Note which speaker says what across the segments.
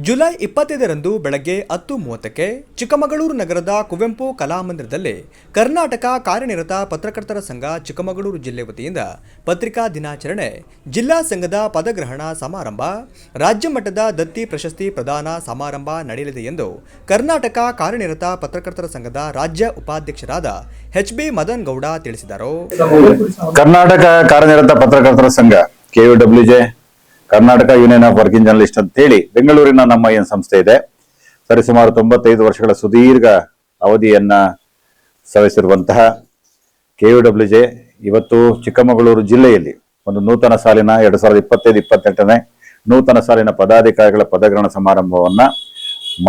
Speaker 1: July 25ರಂದು ಬೆಳಗ್ಗೆ 10:30ಕ್ಕೆ ಚಿಕ್ಕಮಗಳೂರು ನಗರದ ಕುವೆಂಪು ಕಲಾಮಂದಿರದಲ್ಲಿ ಕರ್ನಾಟಕ ಕಾರ್ಯನಿರತ ಪತ್ರಕರ್ತರ ಸಂಘ ಚಿಕ್ಕಮಗಳೂರು ಜಿಲ್ಲೆ ವತಿಯಿಂದ ಪತ್ರಿಕಾ ದಿನಾಚರಣೆ, ಜಿಲ್ಲಾ ಸಂಘದ ಪದಗ್ರಹಣ ಸಮಾರಂಭ, ರಾಜ್ಯ ಮಟ್ಟದ ದತ್ತಿ ಪ್ರಶಸ್ತಿ ಪ್ರದಾನ ಸಮಾರಂಭ ನಡೆಯಲಿದೆ ಎಂದು ಕರ್ನಾಟಕ ಕಾರ್ಯನಿರತ ಪತ್ರಕರ್ತರ ಸಂಘದ ರಾಜ್ಯ ಉಪಾಧ್ಯಕ್ಷರಾದ ಎಚ್.ಬಿ. ಮದನ್ ಗೌಡ ತಿಳಿಸಿದರು.
Speaker 2: ಕರ್ನಾಟಕ ಕಾರ್ಯನಿರತ ಪತ್ರಕರ್ತರ ಸಂಘ KUWJ Karnataka union of working journalist ಅಂತ ಹೇಳಿ ಬೆಂಗಳೂರಿನ ನಮ್ಮ ಏನು ಸಂಸ್ಥೆ ಇದೆ, ಸರಿಸುಮಾರು 95 ವರ್ಷಗಳ ಸುದೀರ್ಘ ಅವಧಿಯನ್ನ ಸವಿಸಿರುವಂತಹ KUWJ ಇವತ್ತು ಚಿಕ್ಕಮಗಳೂರು ಜಿಲ್ಲೆಯಲ್ಲಿ ಒಂದು ನೂತನ ಸಾಲಿನ 2025-28ನೇ ನೂತನ ಸಾಲಿನ ಪದಾಧಿಕಾರಿಗಳ ಪದಗ್ರಹಣ ಸಮಾರಂಭವನ್ನ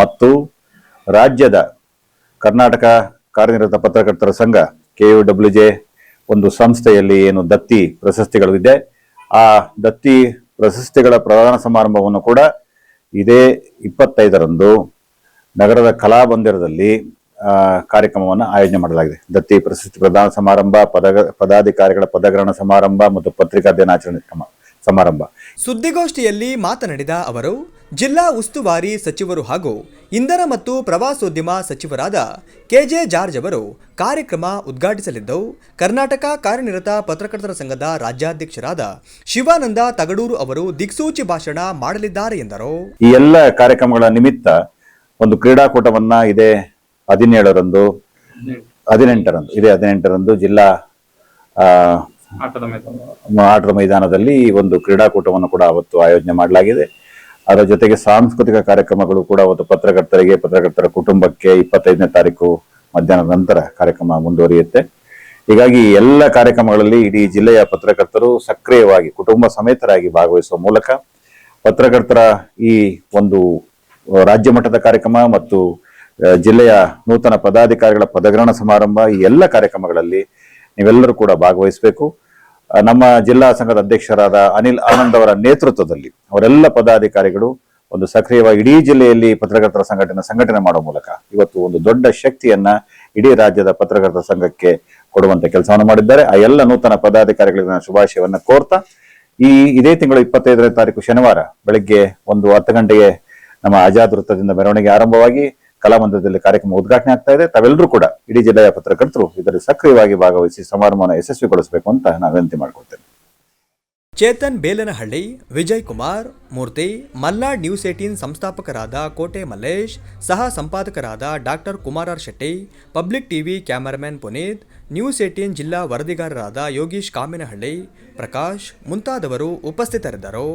Speaker 2: ಮತ್ತು ರಾಜ್ಯದ ಕರ್ನಾಟಕ ಕಾರ್ಯನಿರತ ಪತ್ರಕರ್ತರ ಸಂಘ KUWJ ಒಂದು ಸಂಸ್ಥೆಯಲ್ಲಿ ಏನು ದತ್ತಿ ಪ್ರಶಸ್ತಿಗಳು ಇದೆ, ಆ ದತ್ತಿ ಪ್ರಶಸ್ತಿಗಳ ಪ್ರದಾನ ಸಮಾರಂಭವನ್ನು ಕೂಡ ಇದೇ 25ರಂದು ನಗರದ ಕಲಾಮಂದಿರದಲ್ಲಿ ಕಾರ್ಯಕ್ರಮವನ್ನು ಆಯೋಜನೆ ಮಾಡಲಾಗಿದೆ. ದತ್ತಿ ಪ್ರಶಸ್ತಿ ಪ್ರದಾನ ಸಮಾರಂಭ, ಪದಾಧಿಕಾರಿಗಳ ಪದಗ್ರಹಣ ಸಮಾರಂಭ ಮತ್ತು ಪತ್ರಿಕಾ ದಿನಾಚರಣೆ ಸಮಾರಂಭ.
Speaker 1: ಸುದ್ದಿಗೋಷ್ಠಿಯಲ್ಲಿ ಮಾತನಾಡಿದ ಅವರು, ಜಿಲ್ಲಾ ಉಸ್ತುವಾರಿ ಸಚಿವರು ಹಾಗೂ ಇಂಧನ ಮತ್ತು ಪ್ರವಾಸೋದ್ಯಮ ಸಚಿವರಾದ KJ ಜಾರ್ಜ್ ಅವರು ಕಾರ್ಯಕ್ರಮ ಉದ್ಘಾಟಿಸಲಿದ್ದು, ಕರ್ನಾಟಕ ಕಾರ್ಯನಿರತ ಪತ್ರಕರ್ತರ ಸಂಘದ ರಾಜ್ಯಾಧ್ಯಕ್ಷರಾದ ಶಿವಾನಂದ ತಗಡೂರು ಅವರು ದಿಕ್ಸೂಚಿ ಭಾಷಣ ಮಾಡಲಿದ್ದಾರೆ ಎಂದರು.
Speaker 2: ಈ ಎಲ್ಲ ಕಾರ್ಯಕ್ರಮಗಳ ನಿಮಿತ್ತ ಒಂದು ಕ್ರೀಡಾಕೂಟವನ್ನ ಇದೇ 18ರಂದು ಜಿಲ್ಲಾ ಆಟದ ಮೈದಾನದಲ್ಲಿ ಒಂದು ಕ್ರೀಡಾಕೂಟವನ್ನು ಕೂಡ ಅವತ್ತು ಆಯೋಜನೆ ಮಾಡಲಾಗಿದೆ. ಅದರ ಜೊತೆಗೆ ಸಾಂಸ್ಕೃತಿಕ ಕಾರ್ಯಕ್ರಮಗಳು ಕೂಡ ಅವತ್ತು ಪತ್ರಕರ್ತರ ಕುಟುಂಬಕ್ಕೆ 25ನೇ ತಾರೀಕು ಮಧ್ಯಾಹ್ನದ ನಂತರ ಕಾರ್ಯಕ್ರಮ ಮುಂದುವರಿಯುತ್ತೆ. ಹೀಗಾಗಿ ಎಲ್ಲ ಕಾರ್ಯಕ್ರಮಗಳಲ್ಲಿ ಇಡೀ ಜಿಲ್ಲೆಯ ಪತ್ರಕರ್ತರು ಸಕ್ರಿಯವಾಗಿ ಕುಟುಂಬ ಸಮೇತರಾಗಿ ಭಾಗವಹಿಸುವ ಮೂಲಕ ಪತ್ರಕರ್ತರ ಈ ಒಂದು ರಾಜ್ಯ ಮಟ್ಟದ ಕಾರ್ಯಕ್ರಮ ಮತ್ತು ಜಿಲ್ಲೆಯ ನೂತನ ಪದಾಧಿಕಾರಿಗಳ ಪದಗ್ರಹಣ ಸಮಾರಂಭ, ಈ ಎಲ್ಲ ಕಾರ್ಯಕ್ರಮಗಳಲ್ಲಿ ನೀವೆಲ್ಲರೂ ಕೂಡ ಭಾಗವಹಿಸಬೇಕು. ನಮ್ಮ ಜಿಲ್ಲಾ ಸಂಘದ ಅಧ್ಯಕ್ಷರಾದ ಅನಿಲ್ ಆನಂದ್ ಅವರ ನೇತೃತ್ವದಲ್ಲಿ ಅವರೆಲ್ಲ ಪದಾಧಿಕಾರಿಗಳು ಒಂದು ಸಕ್ರಿಯವಾಗಿ ಇಡೀ ಜಿಲ್ಲೆಯಲ್ಲಿ ಪತ್ರಕರ್ತರ ಸಂಘಟನೆ ಮಾಡುವ ಮೂಲಕ ಇವತ್ತು ಒಂದು ದೊಡ್ಡ ಶಕ್ತಿಯನ್ನ ಇಡೀ ರಾಜ್ಯದ ಪತ್ರಕರ್ತರ ಸಂಘಕ್ಕೆ ಕೊಡುವಂತ ಕೆಲಸವನ್ನು ಮಾಡಿದ್ದಾರೆ. ಆ ಎಲ್ಲ ನೂತನ ಪದಾಧಿಕಾರಿಗಳಿಗೆ ನಾನು ಶುಭಾಶಯವನ್ನ ಕೋರ್ತಾ, ಇದೇ ತಿಂಗಳು 25ನೇ ತಾರೀಕು ಶನಿವಾರ ಬೆಳಗ್ಗೆ 10 ಗಂಟೆಗೆ ನಮ್ಮ ಆಜಾದ್ ವೃತ್ತದಿಂದ ಮೆರವಣಿಗೆ ಆರಂಭವಾಗಿ ಕಲಾಮಂದಿರದಲ್ಲಿ ಕಾರ್ಯಕ್ರಮ ಉದ್ಘಾಟನೆ ಆಗ್ತಾ ಇದೆ. ತಾವೆಲ್ಲರೂ ಕೂಡ ಇಡೀ ಜಿಲ್ಲೆಯ ಪತ್ರಕರ್ತರು ಇದರಲ್ಲಿ ಸಕ್ರಿಯವಾಗಿ ಭಾಗವಹಿಸಿ ಸಮಾರಂಭವನ್ನು ಯಶಸ್ವಿಗೊಳಿಸಬೇಕು ಅಂತ ನಾನು ವಿನಂತಿ ಮಾಡ್ಕೊಳ್ತೇನೆ.
Speaker 1: ಚೇತನ್ ಬೇಲನಹಳ್ಳಿ, ವಿಜಯ್ ಕುಮಾರ್ ಮೂರ್ತಿ, ಮಲ್ನಾಡ್ ನ್ಯೂಸ್ 18 ಸಂಸ್ಥಾಪಕರಾದ ಕೋಟೆ ಮಲ್ಲೇಶ್, ಸಹ ಸಂಪಾದಕರಾದ doctor Kumar Shetty, public TV cameraman Puneeth, news 18 ಜಿಲ್ಲಾ ವರದಿಗಾರರಾದ ಯೋಗೀಶ್ ಕಾಮಿನಹಳ್ಳಿ, ಪ್ರಕಾಶ್ ಮುಂತಾದವರು ಉಪಸ್ಥಿತರಿದ್ದರು.